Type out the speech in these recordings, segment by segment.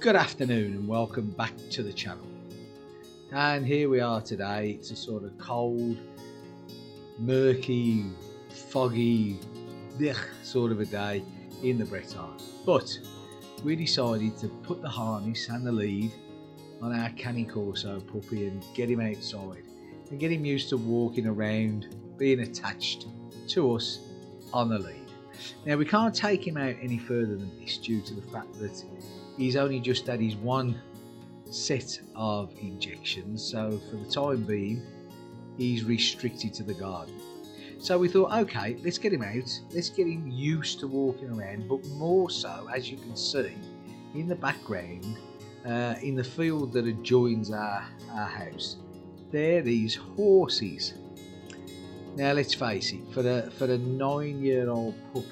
Good afternoon and welcome back to the channel. And here we are today. It's a sort of cold, murky, foggy sort of a day in the Breton. But we decided to put the harness and the lead on our canny corso puppy and get him outside and get him used to walking around, being attached to us on the lead. Now we can't take him out any further than this due to the fact that he's only just had his one set of injections, so for the time being he's restricted to the garden. So we thought, okay, let's get him out, let's get him used to walking around, but more so, as you can see in the background, in the field that adjoins our house, there are these horses. Now let's face it, for a 9-year-old puppy,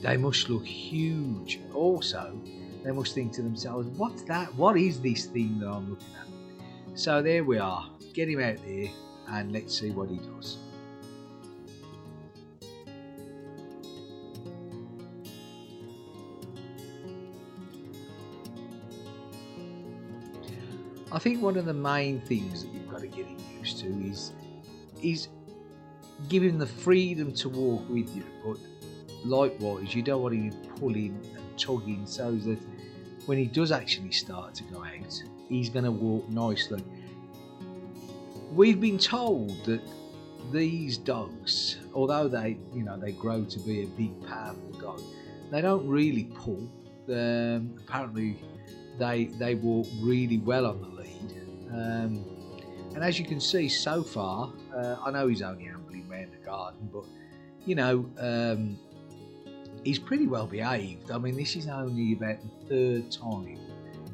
they must look huge. Also, they must think to themselves, what's that? What is this thing that I'm looking at? So there we are. Get him out there and let's see what he does. I think one of the main things that you've got to get him used to is give him the freedom to walk with you, but likewise you don't want him pulling and tugging, so that when he does actually start to go out, he's going to walk nicely. We've been told that these dogs, although they grow to be a big powerful dog, they don't really pull. Apparently they walk really well on the lead, and as you can see so far, I know he's only ambling around the garden, but he's pretty well behaved. I mean, this is only about the third time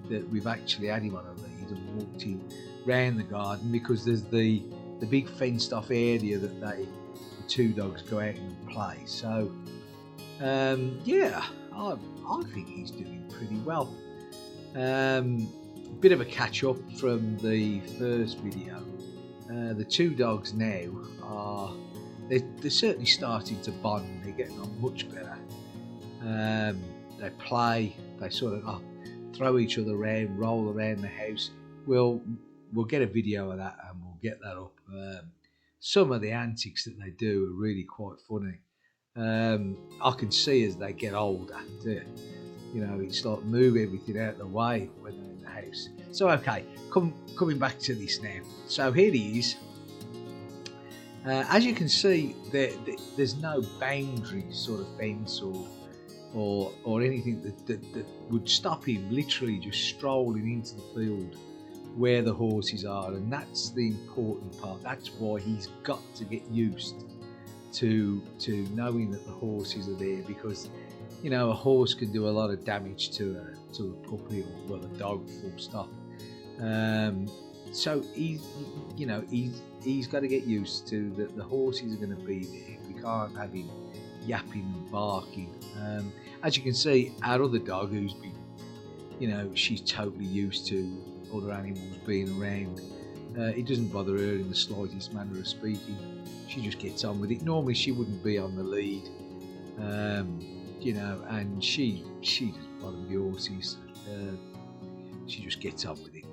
that we've actually had him on a lead and walked him round the garden, because there's the big fenced off area that the two dogs go out and play. So yeah, I think he's doing pretty well. Bit of a catch up from the first video. The two dogs now are they're certainly starting to bond. They're getting on much better. They play, they sort of throw each other around, roll around the house. We'll get a video of that and we'll get that up. Some of the antics that they do are really quite funny. I can see as they get older, it's like move everything out of the way when they're in the house. So okay, coming back to this now. So here he is. As you can see, there's no boundary sort of fence or anything that would stop him literally just strolling into the field where the horses are, and that's the important part. That's why he's got to get used to knowing that the horses are there, because a horse can do a lot of damage to a puppy or a dog, full stop. So he's got to get used to that the horses are going to be there. We can't have him yapping and barking. As you can see, our other dog, who's been, she's totally used to other animals being around. It doesn't bother her in the slightest manner of speaking. She just gets on with it. Normally she wouldn't be on the lead, and she doesn't bother the horses. She just gets on with it.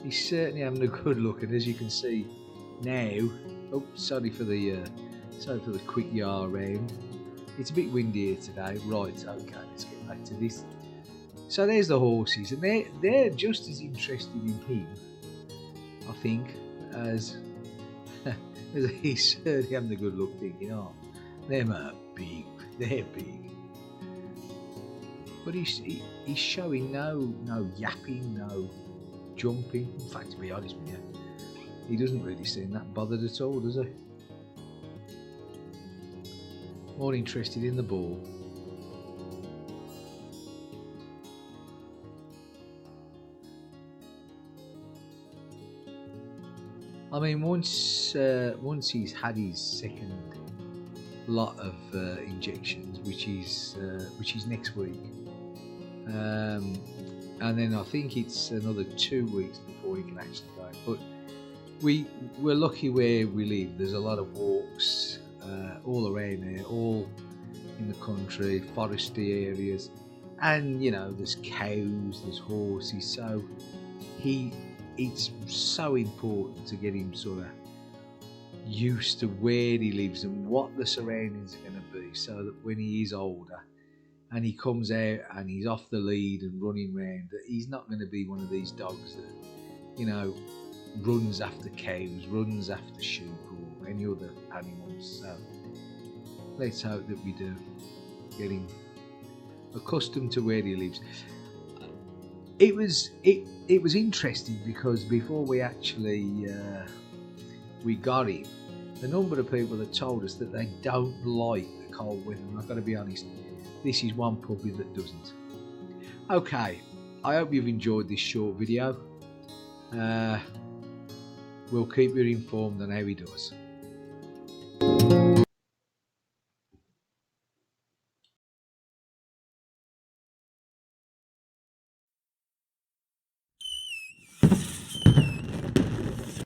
He's certainly having a good look, and as you can see now, sorry for the quick yar round. It's a bit windy here today. Right, okay, let's get back to this. So there's the horses, and they're just as interested in him, I think, as he's certainly having a good look, thinking, oh, they're big, but he's showing no yapping, no jumping. In fact, to be honest with you, he doesn't really seem that bothered at all, does he? More interested in the ball. I mean, once he's had his second lot of injections, which is next week, and then I think it's another 2 weeks before he can actually go. But we're lucky where we live. There's a lot of walks all around there, all in the country, foresty areas, and you know, there's cows, there's horses, so it's so important to get him sort of used to where he lives and what the surroundings are going to be, so that when he is older and he comes out and he's off the lead and running around, that he's not going to be one of these dogs that, you know, runs after cows, runs after sheep or any other animals. So let's hope that we do get him accustomed to where he lives. It was interesting because before we actually we got him, the number of people that told us that they don't like the cold weather, and I've got to be honest, this is one puppy that doesn't. Okay, I hope you've enjoyed this short video. We'll keep you informed on how he does.